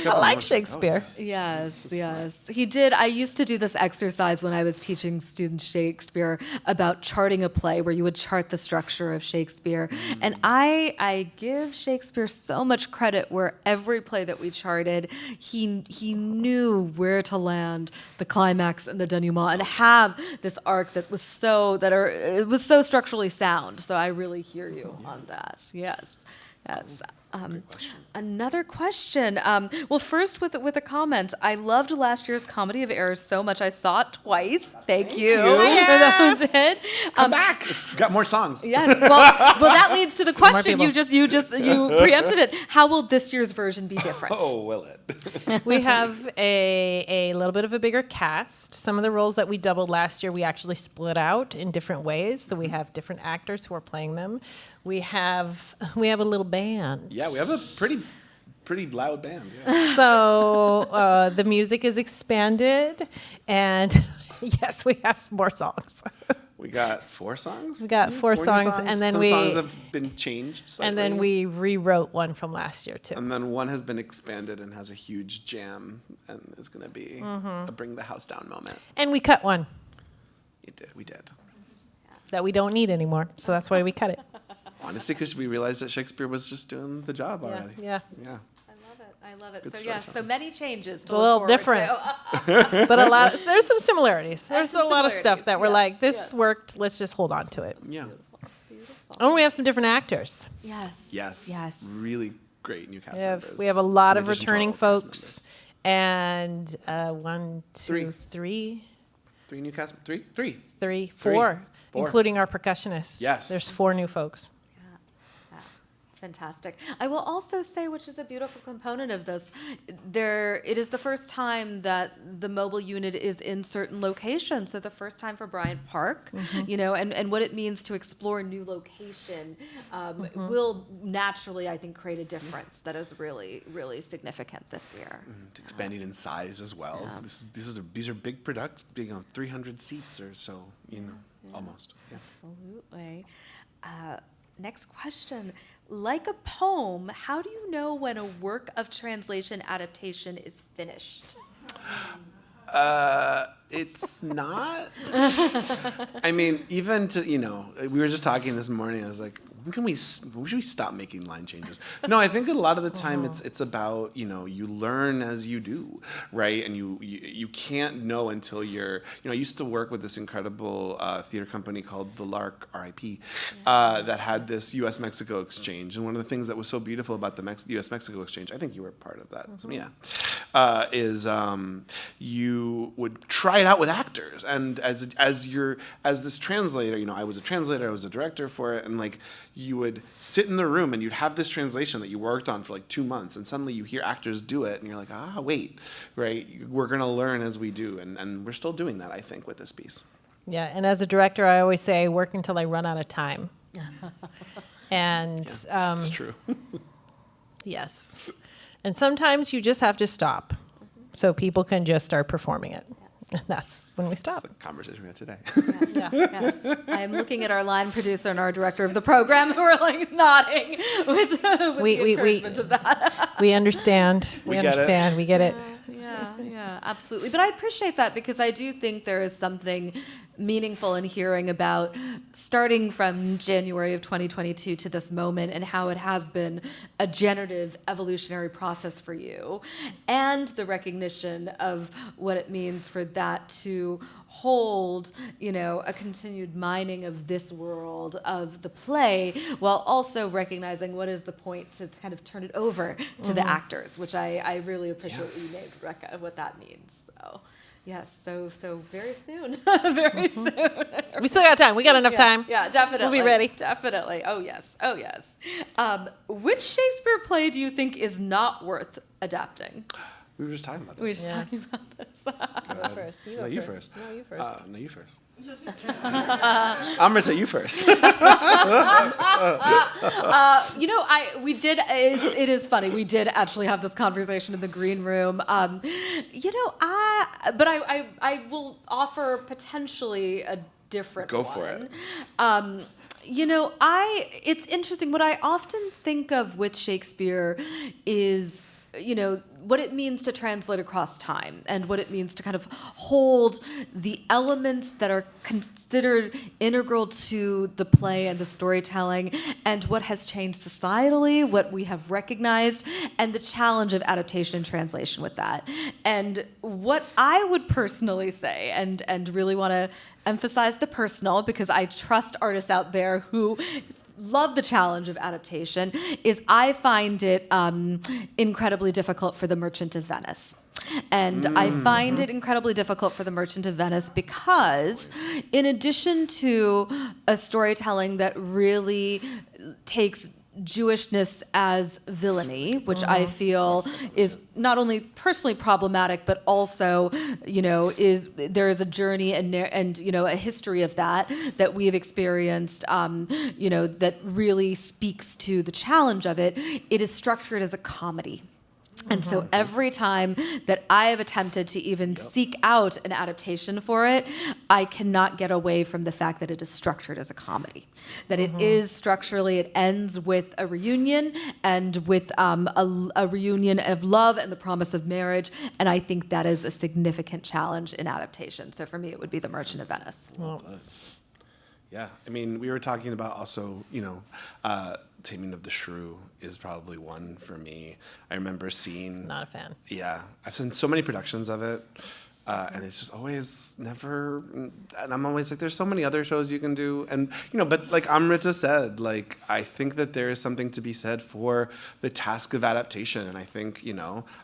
I like Shakespeare. Oh, yeah. Yes. He did. I used to do this exercise when I was teaching students Shakespeare about charting a play where you would chart the structure of Shakespeare. And I give Shakespeare so much credit where every play that we charted, he knew where to land the climax and the denouement and have this arc that was so structurally sound. So I really hear you on that. Yes. Another question. Well, first with a comment. I loved last year's Comedy of Errors so much. I saw it twice. Thank you. Yeah. Come back. It's got more songs. Yes. Well, that leads to the question. You preempted it. How will this year's version be different? Oh, will it? We have a little bit of a bigger cast. Some of the roles that we doubled last year, we actually split out in different ways. So we have different actors who are playing them. We have a little band. Yeah, we have a pretty loud band. Yeah. So the music is expanded, and yes, we have some more songs. We got 4 songs. We got 4 songs, and then some songs have been changed slightly. And then we rewrote one from last year too. And then one has been expanded and has a huge jam, and is going to be a bring the house down moment. And we cut one. We did. That we don't need anymore, so that's why we cut it. Honestly, because we realized that Shakespeare was just doing the job already. Yeah. I love it. So many changes to a little different, but a lot. There's some similarities. There's a lot of stuff that we're like, this worked. Let's just hold on to it. Yeah. Beautiful. And we have some different actors. Yes. Really great new cast members. We have a lot of returning folks, and 1, 2, 3. 3 new cast, three? Four, Four. including our percussionists. Yes. There's 4 new folks. Yeah, it's fantastic. I will also say, which is a beautiful component of this, it is the first time that the mobile unit is in certain locations. So the first time for Bryant Park, and what it means to explore a new location will naturally, I think, create a difference that is really, really significant this year. Expanding in size as well. Yeah. These are big 300 seats or so, almost. Yeah. Absolutely. Next question. Like a poem, how do you know when a work of translation adaptation is finished? It's not. I mean, even to, we were just talking this morning, I was like, when should we stop making line changes? No, I think a lot of the time it's about, you learn as you do, right? And you can't know until you're, I used to work with this incredible theater company called the Lark, RIP, that had this U.S.-Mexico exchange. And one of the things that was so beautiful about the U.S.-Mexico exchange, I think you were part of that, so is you would try it out with actors. And as this translator, I was a translator, I was a director for it, and you would sit in the room and you'd have this translation that you worked on for 2 months, and suddenly you hear actors do it and you're like, wait, right? We're going to learn as we do, and we're still doing that, I think, with this piece. Yeah, and as a director, I always say I work until I run out of time. And it's true. Yes. And sometimes you just have to stop so people can just start performing it. And that's when we stop. That's the conversation we had today. Yes. I'm looking at our line producer and our director of the program who are nodding with the encouragement of that. We understand. We understand. We get it. Yeah, absolutely. But I appreciate that because I do think there is something meaningful in hearing about starting from January of 2022 to this moment and how it has been a generative evolutionary process for you, and the recognition of what it means for that to hold, a continued mining of this world of the play, while also recognizing what is the point to kind of turn it over to the actors, which I really appreciate what you named, Rekha, what that means. So. Yes, so very soon, very soon. We still got time. We got enough time. Yeah, definitely. We'll be ready. Definitely. Oh, yes. Which Shakespeare play do you think is not worth adapting? We were just talking about this. We were just talking about this. You go first. You first. No, you first. No, you first. Amrita, you first. It is funny. We did actually have this conversation in the green room. But I will offer potentially a different one. Go for it. It's interesting. What I often think of with Shakespeare is, what it means to translate across time and what it means to kind of hold the elements that are considered integral to the play and the storytelling and what has changed societally, what we have recognized, and the challenge of adaptation and translation with that. And what I would personally say, and really want to emphasize the personal, because I trust artists out there who love the challenge of adaptation, is I find it incredibly difficult for The Merchant of Venice. And I find it incredibly difficult for The Merchant of Venice because, in addition to a storytelling that really takes Jewishness as villainy, which I feel is not only personally problematic, but also, there is a journey and a history of that we have experienced, that really speaks to the challenge of it. It is structured as a comedy. And so every time that I have attempted to even seek out an adaptation for it, I cannot get away from the fact that it is structured as a comedy. That it is structurally, it ends with a reunion and with a reunion of love and the promise of marriage. And I think that is a significant challenge in adaptation. So for me, it would be The Merchant of Venice. Yeah, I mean, we were talking about also, Taming of the Shrew is probably one for me. I remember seeing... Not a fan. Yeah, I've seen so many productions of it. And it's just always never, and I'm always like, there's so many other shows you can do. And, but like Amrita said, like, I think that there is something to be said for the task of adaptation. And I think,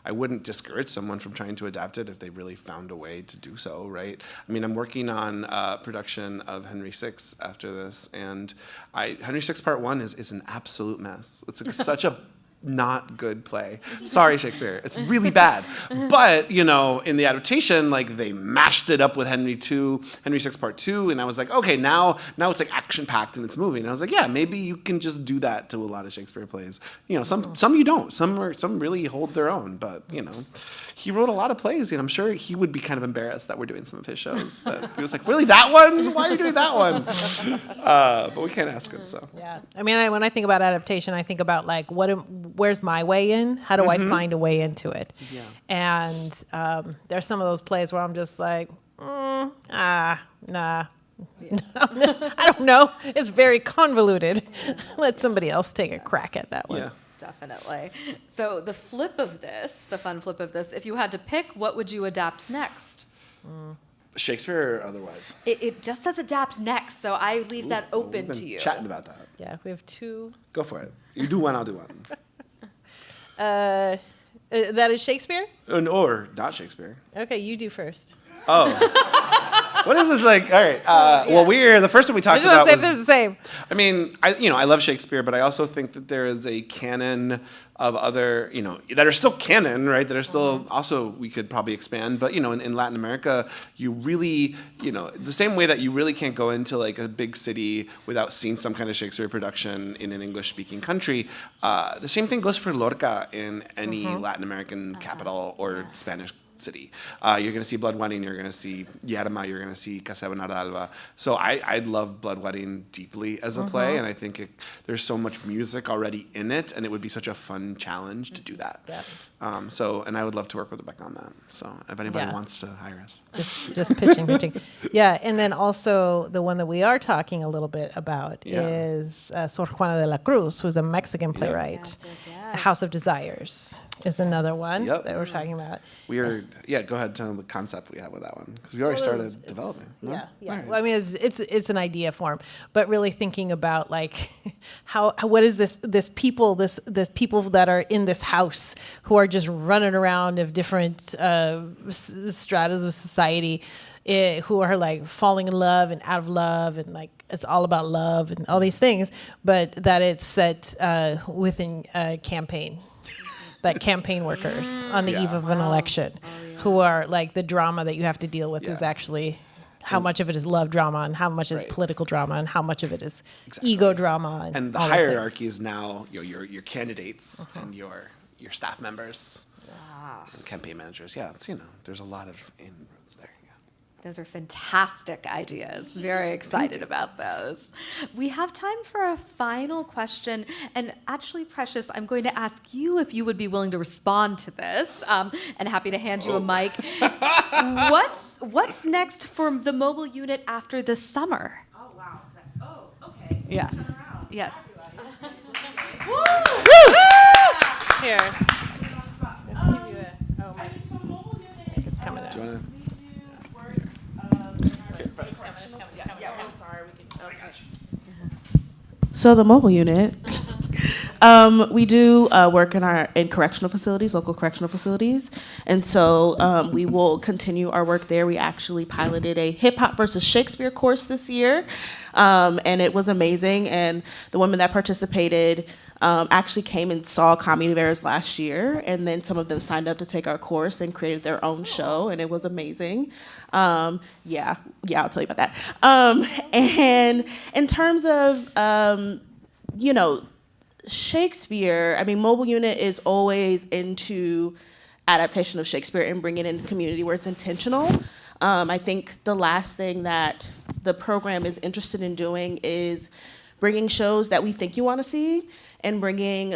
I wouldn't discourage someone from trying to adapt it if they really found a way to do so, right? I mean, I'm working on production of Henry VI after this, and Henry VI Part 1 is an absolute mess. It's like such a not good play. Sorry, Shakespeare. It's really bad. But, in the adaptation, like, they mashed it up with Henry VI Part 2, and I was like, okay, now it's like action-packed and it's moving. And I was like, yeah, maybe you can just do that to a lot of Shakespeare plays. Some you don't. Some really hold their own, but, he wrote a lot of plays, and I'm sure he would be kind of embarrassed that we're doing some of his shows. That he was like, really, that one? Why are you doing that one? But we can't ask him, so. Yeah. I mean, when I think about adaptation, I think about, like, where's my way in? How do I find a way into it? Yeah. And there's some of those plays where I'm just like, nah. Yeah. I don't know. It's very convoluted. Let somebody else take a crack at that one. Yeah. Definitely. So the fun flip of this, if you had to pick, what would you adapt next? Shakespeare or otherwise? It just says adapt next, so I leave that open to you. Chatting about that. Yeah, we have two. Go for it. You do one, I'll do one. That is Shakespeare? Or not Shakespeare. Okay, you do first. Oh. What is this like? All right. Well, the first one we talked about was... they're the same. I mean, I love Shakespeare, but I also think that there is a canon of other, that are still canon, right? That are still also, we could probably expand. But, in Latin America, you really, the same way that you really can't go into like a big city without seeing some kind of Shakespeare production in an English-speaking country, the same thing goes for Lorca in any Latin American capital or Spanish city. You're going to see Blood Wedding, you're going to see Yerma, you're going to see Casa Bernarda. So I love Blood Wedding deeply as a play, and I think there's so much music already in it, and it would be such a fun challenge to do that. Yeah. And I would love to work with Rebecca on that. So if anybody wants to hire us. Just pitching. Yeah, and then also the one that we are talking a little bit about is Sor Juana de la Cruz, who's a Mexican playwright. Yes. House of Desires is another one that we're talking about. Go ahead, tell them the concept we have with that one, because we already started developing. No? Yeah. Right. Well, I mean, it's an idea form, but really thinking about like what is this people that are in this house who are just running around of different stratas of society, who are like falling in love and out of love, and like it's all about love and all these things, but that it's set within a campaign. Like campaign workers on the eve of an election, who are like the drama that you have to deal with is actually how much of it is love drama and how much is political drama and how much of it is ego drama. And the hierarchy is now your candidates and your staff members and campaign managers. Yeah, it's, there's a lot of inroads there. Those are fantastic ideas. Very excited about those. We have time for a final question. And actually, Precious, I'm going to ask you if you would be willing to respond to this. And happy to hand you a mic. What's next for the mobile unit after this summer? Oh, wow. Okay. Yeah. Turn around. Yes. Woo! Here. Let's give you I mean, so mobile unit. it's coming out. Do you want to? So the mobile unit, we do work in correctional facilities, local correctional facilities, and so we will continue our work there. We actually piloted a hip hop versus Shakespeare course this year, and it was amazing. And the women that participated actually came and saw Comedy of Errors last year, and then some of them signed up to take our course and created their own show, and it was amazing. I'll tell you about that. And in terms of, Shakespeare, I mean, Mobile Unit is always into adaptation of Shakespeare and bringing it into community where it's intentional. I think the last thing that the program is interested in doing is bringing shows that we think you want to see and bringing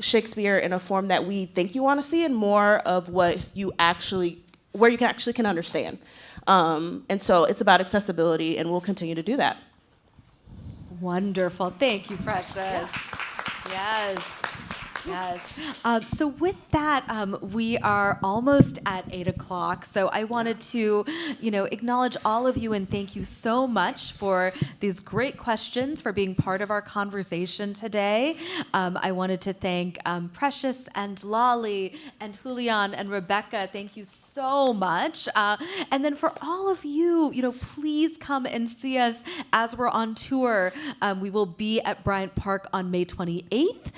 Shakespeare in a form that we think you want to see and more of what you actually, where you can understand. And so it's about accessibility, and we'll continue to do that. Wonderful. Thank you, Precious. Yes. Yes. So with that, we are almost at 8 o'clock. So I wanted to, acknowledge all of you and thank you so much for these great questions, for being part of our conversation today. I wanted to thank Precious and Lolly and Julián and Rebecca. Thank you so much. And then for all of you, please come and see us as we're on tour. We will be at Bryant Park on May 28th.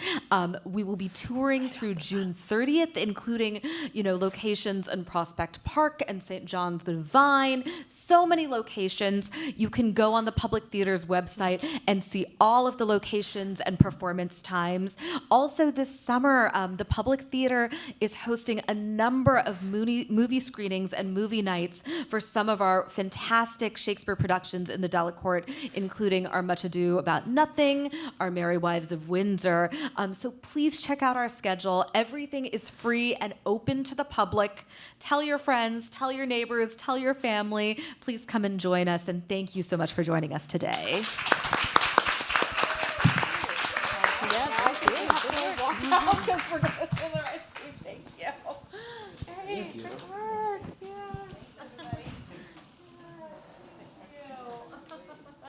We will be touring through June 30th, including, locations in Prospect Park and St. John's the Vine. So many locations. You can go on the Public Theater's website and see all of the locations and performance times. Also this summer, the Public Theater is hosting a number of movie screenings and movie nights for some of our fantastic Shakespeare productions in the Delacorte, including Our Much Ado About Nothing, Our Merry Wives of Windsor. So please check out our schedule. Everything is free and open to the public. Tell your friends, tell your neighbors, tell your family. Please come and join us, and thank you so much for joining us today. Yes, I see.